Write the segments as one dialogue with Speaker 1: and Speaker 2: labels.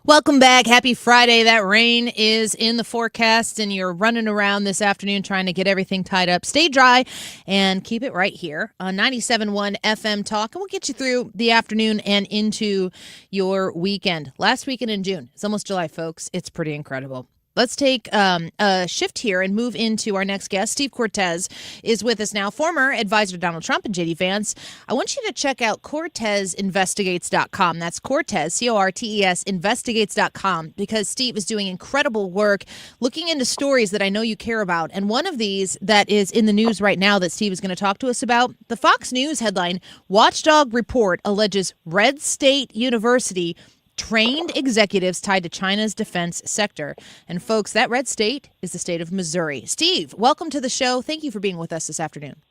Speaker 1: Welcome back. Happy Friday. That rain is in the forecast, and you're running around this afternoon trying to get everything tied up. Stay dry and keep it right here on 97.1 FM Talk, and we'll get you through the afternoon and into your weekend. Last weekend in June. It's almost July, folks. It's pretty incredible. Let's take a shift here and move into our next guest. Steve Cortes is with us now, former advisor to Donald Trump and J.D. Vance. I want you to check out CortesInvestigates.com. That's Cortes, C-O-R-T-E-S, investigates.com, because Steve is doing incredible work looking into stories that I know you care about. And one of these that is in the news right now that Steve is going to talk to us about, the Fox News headline, Watchdog Report alleges Red State University trained executives tied to China's defense sector. And folks, that red state is the state of Missouri. Steve, welcome to the show. Thank you for being with us this afternoon.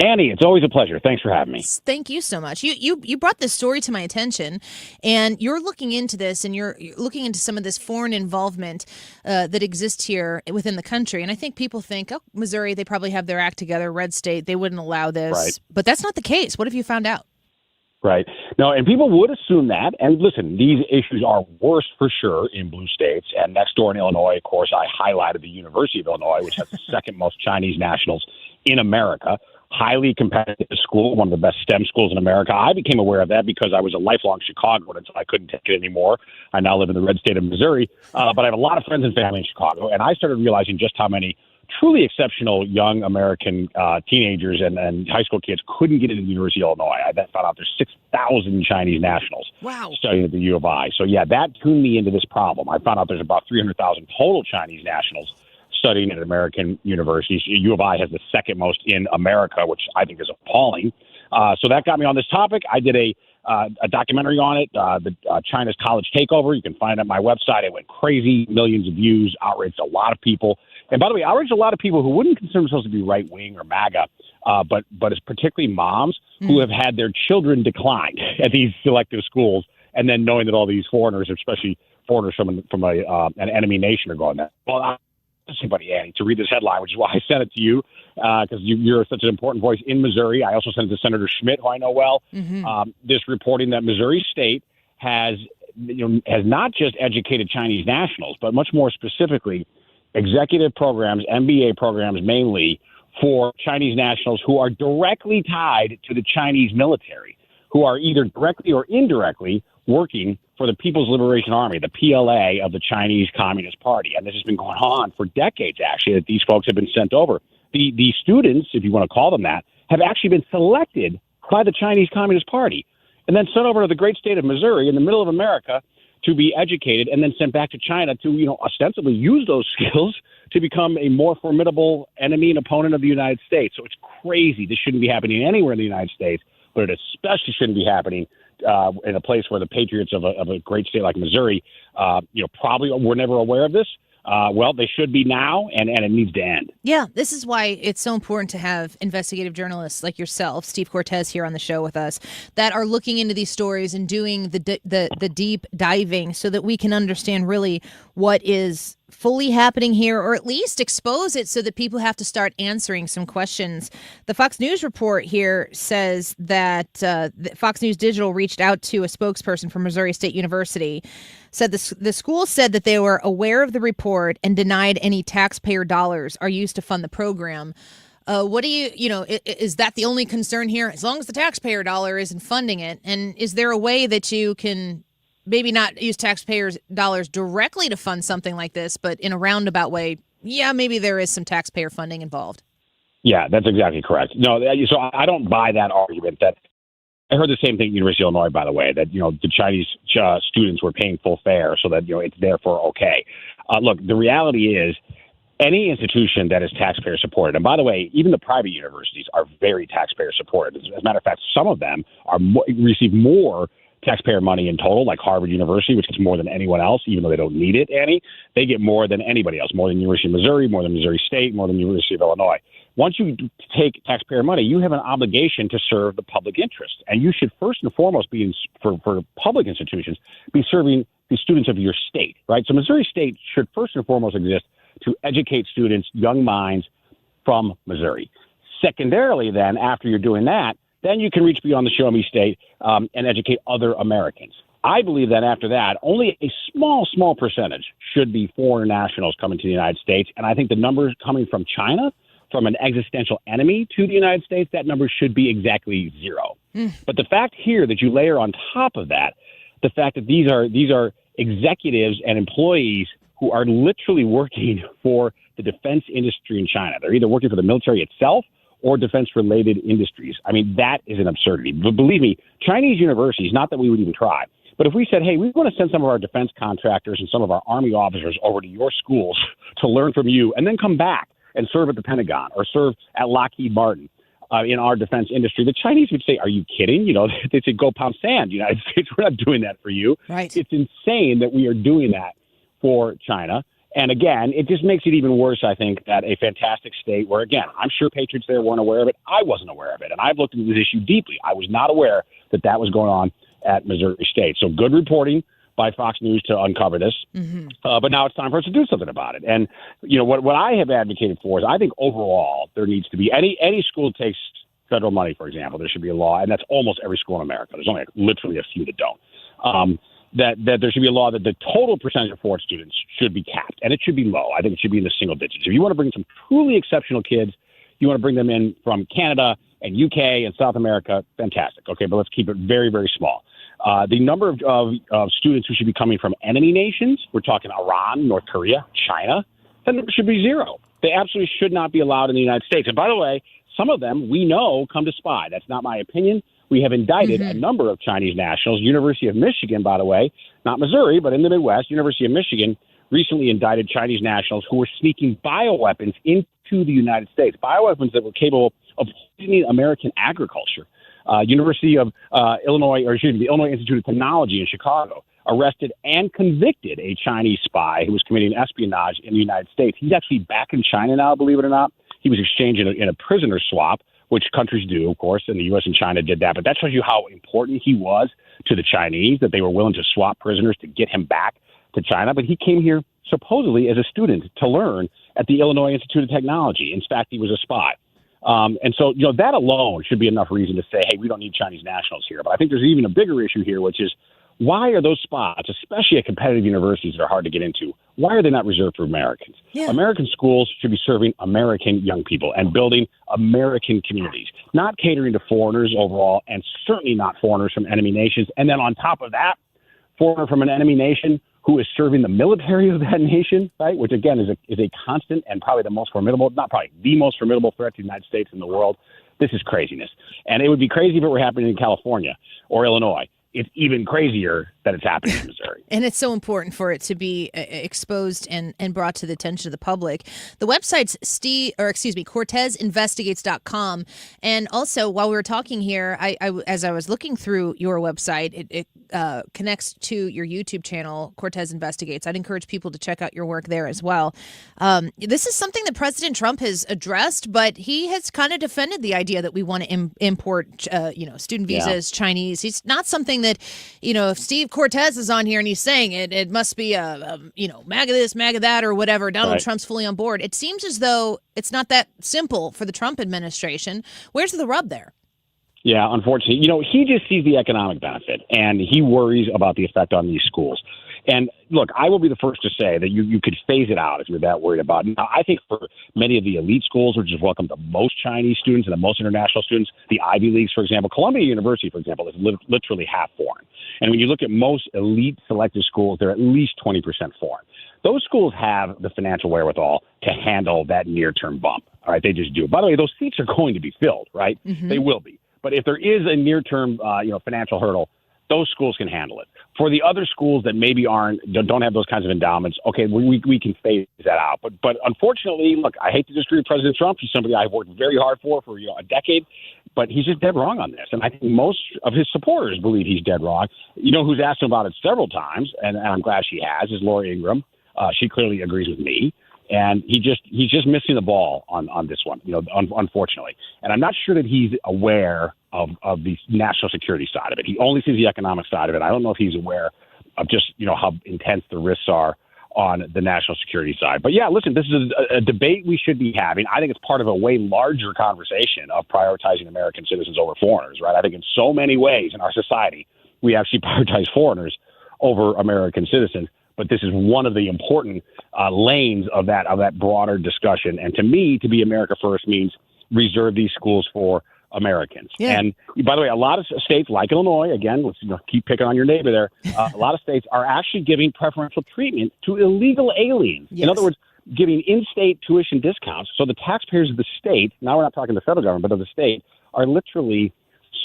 Speaker 2: Annie, it's always a pleasure. Thanks for having me.
Speaker 1: Thank you so much. You brought this story to my attention, and you're looking into this, and you're looking into some of this foreign involvement that exists here within the country. And I think people think, oh, Missouri, they probably have their act together, red state, they wouldn't allow this.
Speaker 2: Right.
Speaker 1: But that's not the case. What have you found out?
Speaker 2: Right. No, and people would assume that. And listen, these issues are worse for sure in blue states. And next door in Illinois, of course, I highlighted the University of Illinois, which has the second most Chinese nationals in America. Highly competitive school, one of the best STEM schools in America. I became aware of that because I was a lifelong Chicagoan until I couldn't take it anymore. I now live in the red state of Missouri, but I have a lot of friends and family in Chicago. And I started realizing just how many truly exceptional young American teenagers and high school kids couldn't get into the University of Illinois. I then found out there's 6,000 Chinese nationals studying at the U of I. So, yeah, that tuned me into this problem. I found out there's about 300,000 total Chinese nationals studying at American universities. U of I has the second most in America, which I think is appalling. So that got me on this topic. I did a documentary on it, China's College Takeover. You can find it on my website. It went crazy, millions of views, outraged a lot of people. And by the way, outraged a lot of people who wouldn't consider themselves to be right-wing or MAGA, but it's particularly moms who have had their children declined at these selective schools, and then knowing that all these foreigners, especially foreigners from an enemy nation, are going there. Well, I asked somebody, Annie, to read this headline, which is why I sent it to you, because you're such an important voice in Missouri. I also sent it to Senator Schmidt, who I know well. This reporting that Missouri State has not just educated Chinese nationals, but much more specifically executive programs, MBA programs mainly, for Chinese nationals who are directly tied to the Chinese military, who are either directly or indirectly working for the People's Liberation Army, the PLA of the Chinese Communist Party. And this has been going on for decades, actually, that these folks have been sent over. The students, if you want to call them that, have actually been selected by the Chinese Communist Party and then sent over to the great state of Missouri in the middle of America to be educated and then sent back to China to, ostensibly use those skills to become a more formidable enemy and opponent of the United States. So it's crazy. This shouldn't be happening anywhere in the United States, but it especially shouldn't be happening in a place where the patriots of a great state like Missouri, probably were never aware of this. Well, they should be now, and it needs to end.
Speaker 1: Yeah, this is why it's so important to have investigative journalists like yourself, Steve Cortes, here on the show with us, that are looking into these stories and doing the deep diving so that we can understand really what is fully happening here, or at least expose it so that people have to start answering some questions. The Fox News report here says that Fox News Digital reached out to a spokesperson from Missouri State University, said the school said that they were aware of the report and denied any taxpayer dollars are used to fund the program. What do is that the only concern here? As long as the taxpayer dollar isn't funding it, and is there a way that you can maybe not use taxpayers' dollars directly to fund something like this, but in a roundabout way, yeah, maybe there is some taxpayer funding involved?
Speaker 2: Yeah, that's exactly correct. No, so I don't buy that argument. That I heard the same thing at the University of Illinois, by the way, that, the Chinese students were paying full fare so that, it's therefore okay. Look, the reality is any institution that is taxpayer supported, and by the way, even the private universities are very taxpayer supported. As a matter of fact, some of them receive more taxpayer money in total, like Harvard University, which gets more than anyone else, even though they don't need it, Annie. They get more than anybody else, more than University of Missouri, more than Missouri State, more than University of Illinois. Once you take taxpayer money, you have an obligation to serve the public interest. And you should first and foremost be, for public institutions, be serving the students of your state, right? So Missouri State should first and foremost exist to educate students, young minds from Missouri. Secondarily, then, after you're doing that, then you can reach beyond the show me state and educate other Americans. I believe that after that, only a small percentage should be foreign nationals coming to the United States. And I think the numbers coming from China, from an existential enemy to the United States, that number should be exactly zero. But the fact here that you layer on top of that, the fact that these are executives and employees who are literally working for the defense industry in China. They're either working for the military itself or defense-related industries. I mean, that is an absurdity. But believe me, Chinese universities, not that we would even try, but if we said, hey, we want to send some of our defense contractors and some of our Army officers over to your schools to learn from you and then come back and serve at the Pentagon or serve at Lockheed Martin in our defense industry, the Chinese would say, are you kidding? You know, they'd say, go pound sand, United States. We're not doing that for you.
Speaker 1: Right.
Speaker 2: It's insane that we are doing that for China. And again, it just makes it even worse, I think, that a fantastic state where, again, I'm sure patriots there weren't aware of it. I wasn't aware of it. And I've looked into this issue deeply. I was not aware that that was going on at Missouri State. So good reporting by Fox News to uncover this. But now it's time for us to do something about it. And, you know, what I have advocated for is I think overall there needs to be any school that takes federal money, for example, there should be a law. And that's almost every school in America. There's only literally a few that don't. That there should be a law that the total percentage of foreign students should be capped, and it should be low. I think it should be in the single digits. If you want to bring some truly exceptional kids, you want to bring them in from Canada and UK and South America, fantastic. Okay, but let's keep it very, very small. The number of students who should be coming from enemy nations, we're talking Iran, North Korea, China, that number should be zero. They absolutely should not be allowed in the United States. And by the way, some of them we know come to spy. That's not my opinion. We have indicted a number of Chinese nationals. University of Michigan, by the way, not Missouri, but in the Midwest, University of Michigan recently indicted Chinese nationals who were sneaking bioweapons into the United States, bioweapons that were capable of poisoning American agriculture. University of Illinois, or excuse me, the Illinois Institute of Technology in Chicago arrested and convicted a Chinese spy who was committing espionage in the United States. He's actually back in China now, believe it or not. He was exchanged in a prisoner swap, which countries do, of course, and the U.S. and China did that. But that shows you how important he was to the Chinese, that they were willing to swap prisoners to get him back to China. But he came here supposedly as a student to learn at the Illinois Institute of Technology. In fact, he was a spy. And so, you know, that alone should be enough reason to say, hey, we don't need Chinese nationals here. But I think there's even a bigger issue here, which is why are those spots, especially at competitive universities that are hard to get into, why are they not reserved for Americans? Yeah. American schools should be serving American young people and building American communities, not catering to foreigners overall, and certainly not foreigners from enemy nations. And then on top of that, foreigner from an enemy nation who is serving the military of that nation, right? Which again is a constant and probably the most formidable, not probably the most formidable threat to the United States in the world. This is craziness. And it would be crazy if it were happening in California or Illinois. It's even crazier that it's happening in Missouri.
Speaker 1: And it's so important for it to be exposed and brought to the attention of the public. The website's CortesInvestigates.com. And also, while we were talking here, I as I was looking through your website, it connects to your YouTube channel, Cortes Investigates. I'd encourage people to check out your work there as well. This is something that President Trump has addressed, but he has kind of defended the idea that we want to import, student visas, Chinese. He's not something that, if Steve Cortes is on here and he's saying it must be MAGA this, MAGA that, or whatever. Donald Trump's fully on board. It seems as though it's not that simple for the Trump administration. Where's the rub there?
Speaker 2: Yeah, unfortunately, he just sees the economic benefit and he worries about the effect on these schools. And look, I will be the first to say that you could phase it out if you're that worried about it. Now, I think for many of the elite schools, which is welcome to most Chinese students and the most international students, the Ivy Leagues, for example, Columbia University, for example, is literally half foreign. And when you look at most elite selective schools, they're at least 20% foreign. Those schools have the financial wherewithal to handle that near-term bump. All right, they just do. By the way, those seats are going to be filled, right? Mm-hmm. They will be. But if there is a near-term, financial hurdle, those schools can handle it. For the other schools that maybe don't have those kinds of endowments, okay, we can phase that out. But unfortunately, look, I hate to disagree with President Trump. He's somebody I've worked very hard for a decade, but he's just dead wrong on this. And I think most of his supporters believe he's dead wrong. Who's asked him about it several times, and I'm glad she has, is Lori Ingram. She clearly agrees with me. And he's just missing the ball on this one, unfortunately. And I'm not sure that he's aware of the national security side of it. He only sees the economic side of it. I don't know if he's aware of just, how intense the risks are on the national security side. But yeah, listen, this is a debate we should be having. I think it's part of a way larger conversation of prioritizing American citizens over foreigners, right? I think in so many ways in our society, we actually prioritize foreigners over American citizens. but this is one of the important lanes of that broader discussion. And to me, to be America first means reserve these schools for Americans.
Speaker 1: Yeah.
Speaker 2: And by the way, a lot of states like Illinois, again, let's keep picking on your neighbor there. A lot of states are actually giving preferential treatment to illegal aliens.
Speaker 1: Yes.
Speaker 2: In other words, giving in-state tuition discounts. So the taxpayers of the state, now we're not talking the federal government, but of the state, are literally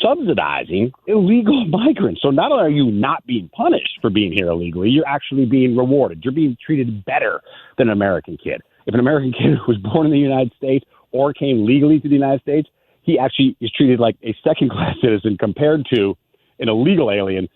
Speaker 2: subsidizing illegal migrants. So not only are you not being punished for being here illegally, you're actually being rewarded. You're being treated better than an American kid. If an American kid was born in the United States or came legally to the United States, he actually is treated like a second-class citizen compared to an illegal alien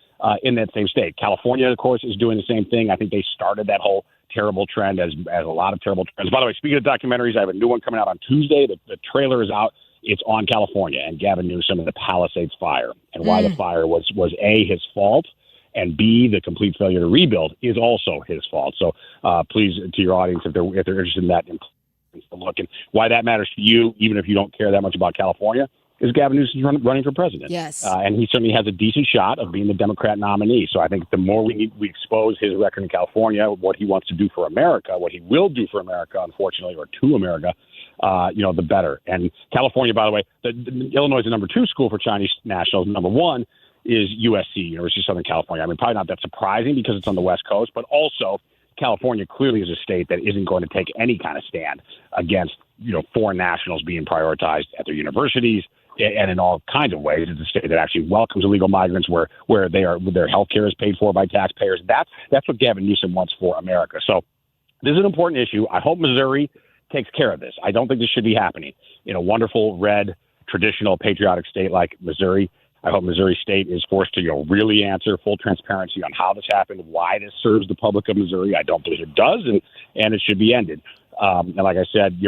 Speaker 2: in that same state. California, of course, is doing the same thing. I think they started that whole terrible trend as a lot of terrible trends. By the way, speaking of documentaries, I have a new one coming out on Tuesday. The trailer is out. It's on California and Gavin Newsom and the Palisades fire, and why the fire was A, his fault, and B, the complete failure to rebuild is also his fault. So please, to your audience, if they're interested in that, to look. And why that matters to you, even if you don't care that much about California, is Gavin Newsom running for president.
Speaker 1: Yes.
Speaker 2: And he certainly has a decent shot of being the Democrat nominee. So I think the more we expose his record in California, what he wants to do for America, what he will do for America, unfortunately, or to America, the better. And California, by the way, Illinois is the number 2 school for Chinese nationals. Number 1 is USC, University of Southern California. I mean, probably not that surprising because it's on the West Coast, but also California clearly is a state that isn't going to take any kind of stand against, foreign nationals being prioritized at their universities and in all kinds of ways. It's a state that actually welcomes illegal migrants where their health care is paid for by taxpayers. That's what Gavin Newsom wants for America. So this is an important issue. I hope Missouri takes care of this. I don't think this should be happening in a wonderful, red, traditional, patriotic state like Missouri. I hope Missouri State is forced to really answer full transparency on how this happened, why this serves the public of Missouri. I don't believe it does, and it should be ended. And like I said,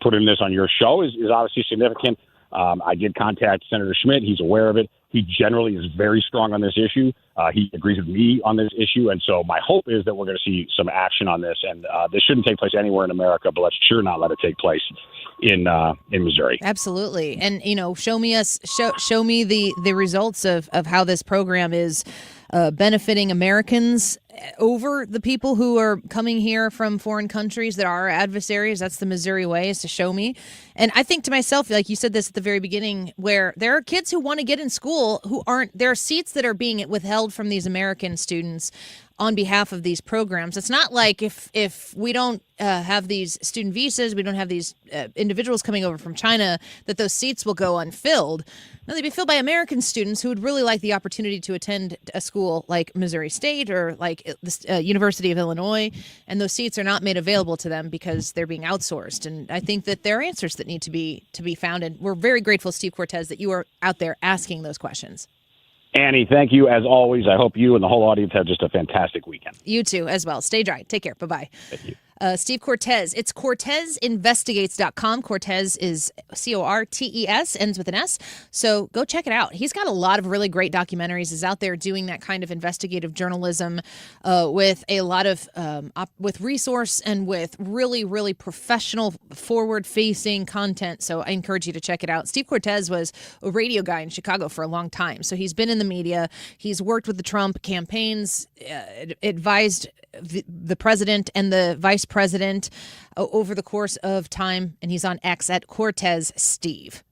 Speaker 2: putting this on your show is obviously significant. I did contact Senator Schmidt. He's aware of it. He generally is very strong on this issue. He agrees with me on this issue. And so my hope is that we're going to see some action on this. And this shouldn't take place anywhere in America, but let's sure not let it take place in Missouri.
Speaker 1: Absolutely. And, show me the results of how this program is benefiting Americans over the people who are coming here from foreign countries that are adversaries. That's the Missouri way, is to show me. And I think to myself, like you said this at the very beginning, where there are kids who want to get in school who aren't, there are seats that are being withheld from these American students on behalf of these programs. It's not like if we don't have these student visas, we don't have these individuals coming over from China, that those seats will go unfilled. No, they'd be filled by American students who would really like the opportunity to attend a school like Missouri State or like the University of Illinois, and those seats are not made available to them because they're being outsourced. And I think that there are answers that need to be found, and we're very grateful, Steve Cortes, that you are out there asking those questions.
Speaker 2: Annie, thank you as always. I hope you and the whole audience have just a fantastic weekend.
Speaker 1: You too as well. Stay dry. Take care. Bye-bye.
Speaker 2: Thank you.
Speaker 1: Steve Cortes. It's CortesInvestigates.com. Cortes is Cortes, ends with an S. So go check it out. He's got a lot of really great documentaries. He's out there doing that kind of investigative journalism with a lot of with resource and with really, really professional, forward-facing content. So I encourage you to check it out. Steve Cortes was a radio guy in Chicago for a long time. So he's been in the media. He's worked with the Trump campaigns, advised the president and the vice president over the course of time, and he's on X at Cortes Steve.